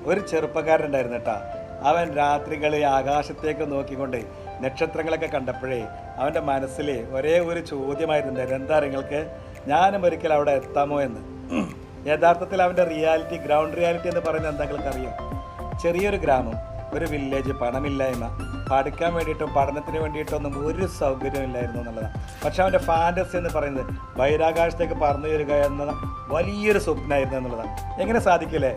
ഒരു ചെറുപ്പക്കാരനുണ്ടായിരുന്നു കേട്ടോ. അവൻ രാത്രികളിൽ ആകാശത്തേക്ക് നോക്കിക്കൊണ്ട് നക്ഷത്രങ്ങളൊക്കെ കണ്ടപ്പോഴേ അവൻ്റെ മനസ്സിൽ ഒരേ ഒരു ചോദ്യമായിരുന്നു, എന്താ നിങ്ങൾക്ക് ഞാനും ഒരിക്കൽ അവിടെ എത്താമോ എന്ന്. യഥാർത്ഥത്തിൽ അവൻ്റെ റിയാലിറ്റി, ഗ്രൗണ്ട് റിയാലിറ്റി എന്ന് പറയുന്നത് എന്താ നിങ്ങൾക്കറിയാം? ചെറിയൊരു ഗ്രാമം, ഒരു വില്ലേജ്, പണമില്ലായ്മ, പഠിക്കാൻ വേണ്ടിയിട്ടും പഠനത്തിന് വേണ്ടിയിട്ടൊന്നും ഒരു സൗകര്യമില്ലായിരുന്നു എന്നുള്ളതാണ്. പക്ഷെ അവൻ്റെ ഫാൻറ്റസി എന്ന് പറയുന്നത് ബഹിരാകാശത്തേക്ക് പറന്നു വരിക എന്ന വലിയൊരു സ്വപ്നമായിരുന്നു എന്നുള്ളതാണ്. എങ്ങനെ സാധിക്കില്ലേ?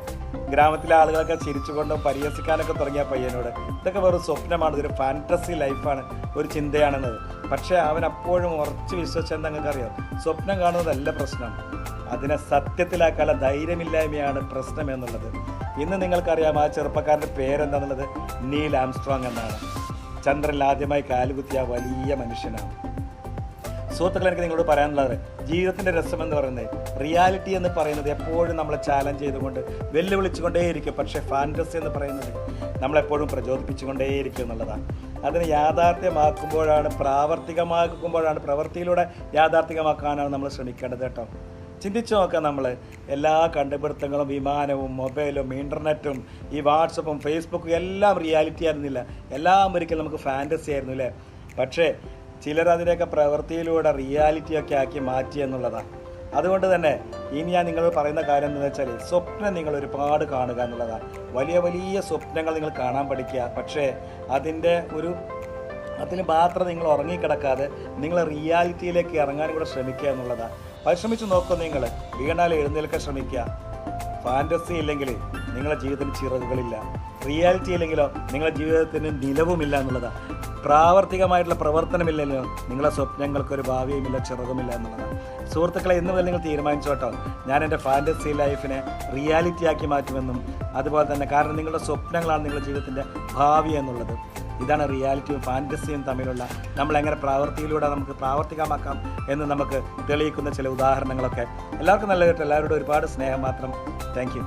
ഗ്രാമത്തിലെ ആളുകളൊക്കെ ചിരിച്ചുകൊണ്ടും പരിഹസിക്കാനൊക്കെ തുടങ്ങിയ പയ്യനോട് ഇതൊക്കെ വെറും സ്വപ്നമാണ്, ഇതൊരു ഫാൻറ്റസി ലൈഫാണ്, ഒരു ചിന്തയാണെന്നത്. പക്ഷേ അവൻ അപ്പോഴും ഉറച്ച് വിശ്വസിച്ചെന്ന് നിങ്ങൾക്കറിയാം, സ്വപ്നം കാണുന്നതല്ല പ്രശ്നം, അതിനെ സത്യത്തിലാക്കാനുള്ള ധൈര്യമില്ലായ്മയാണ് പ്രശ്നം എന്നുള്ളത്. ഇന്ന് നിങ്ങൾക്കറിയാം ആ ചെറുപ്പക്കാരൻ്റെ പേരെന്താണെന്നുള്ളത്? നീൽ ആംസ്ട്രോങ് എന്നാണ്. ചന്ദ്രനിൽ ആദ്യമായി കാലുകുത്തിയ വലിയ മനുഷ്യനാണ്. സുഹൃത്തുക്കൾ, എനിക്ക് നിങ്ങളോട് പറയാനുള്ളത്, ജീവിതത്തിൻ്റെ രസം എന്ന് പറയുന്നത്, റിയാലിറ്റി എന്ന് പറയുന്നത് എപ്പോഴും നമ്മളെ ചാലഞ്ച് ചെയ്തുകൊണ്ട് വെല്ലുവിളിച്ചുകൊണ്ടേയിരിക്കും. പക്ഷേ ഫാൻറ്റസി എന്ന് പറയുന്നത് നമ്മളെപ്പോഴും പ്രചോദിപ്പിച്ചുകൊണ്ടേയിരിക്കും എന്നുള്ളതാണ്. അതിന് യാഥാർത്ഥ്യമാക്കുമ്പോഴാണ്, പ്രാവർത്തികമാക്കുമ്പോഴാണ്, പ്രവൃത്തിയിലൂടെ യാഥാർത്ഥ്യമാക്കാനാണ് നമ്മൾ ശ്രമിക്കേണ്ടത് കേട്ടോ. ചിന്തിച്ചു നോക്കാം, നമ്മൾ എല്ലാ കണ്ടുപിടുത്തങ്ങളും, വിമാനവും മൊബൈലും ഇൻ്റർനെറ്റും ഈ വാട്സപ്പും ഫേസ്ബുക്കും എല്ലാം റിയാലിറ്റി ആയിരുന്നില്ല, എല്ലാം ഒരിക്കലും നമുക്ക് ഫാൻറ്റസി ആയിരുന്നു അല്ലേ? പക്ഷേ ചിലർ അതിനെയൊക്കെ പ്രവൃത്തിയിലൂടെ റിയാലിറ്റിയൊക്കെ ആക്കി മാറ്റി എന്നുള്ളതാണ്. അതുകൊണ്ട് തന്നെ ഇനി ഞാൻ നിങ്ങളോട് പറയുന്ന കാര്യം എന്താണെന്ന് വെച്ചാൽ, സ്വപ്നം നിങ്ങൾ ഒരുപാട് കാണുക എന്നുള്ളതാണ്. വലിയ വലിയ സ്വപ്നങ്ങൾ നിങ്ങൾ കാണാൻ പഠിക്കുക. പക്ഷേ അതിന് മാത്രം നിങ്ങൾ ഉറങ്ങിക്കിടക്കാതെ നിങ്ങൾ റിയാലിറ്റിയിലേക്ക് ഇറങ്ങാൻ കൂടെ ശ്രമിക്കുക എന്നുള്ളതാണ്. പരിശ്രമിച്ച് നോക്കുക, നിങ്ങൾ വീണാൽ എഴുന്നേൽക്കാൻ ശ്രമിക്കുക. ഫാൻറ്റസി ഇല്ലെങ്കിൽ നിങ്ങളുടെ ജീവിതത്തിന് ചിറകുകളില്ല, റിയാലിറ്റി ഇല്ലെങ്കിലോ നിങ്ങളുടെ ജീവിതത്തിന് നിലവുമില്ല എന്നുള്ളതാണ്. പ്രാവർത്തികമായിട്ടുള്ള പ്രവർത്തനമില്ലല്ലോ നിങ്ങളുടെ സ്വപ്നങ്ങൾക്കൊരു ഭാവിയുമില്ല, ചിറകുമില്ല എന്നുള്ളതാണ്. സുഹൃത്തുക്കളെ, ഇന്ന് മുതൽ നിങ്ങൾ തീരുമാനിച്ചു കേട്ടോ, ഞാൻ എൻ്റെ ഫാൻറ്റസി ലൈഫിനെ റിയാലിറ്റി ആക്കി മാറ്റുമെന്നും. അതുപോലെ തന്നെ, കാരണം നിങ്ങളുടെ സ്വപ്നങ്ങളാണ് നിങ്ങളുടെ ജീവിതത്തിൻ്റെ ഭാവി എന്നുള്ളത്. ഇതാണ് റിയാലിറ്റിയും ഫാൻറ്റസിയും തമ്മിലുള്ള, നമ്മളെങ്ങനെ പ്രവൃത്തിയിലൂടെ നമുക്ക് പ്രാവർത്തികമാക്കാം എന്ന് നമുക്ക് തെളിയിക്കുന്ന ചില ഉദാഹരണങ്ങളൊക്കെ. എല്ലാവർക്കും നല്ല കേട്ടോ, എല്ലാവരോടും ഒരുപാട് സ്നേഹം മാത്രം. Thank you.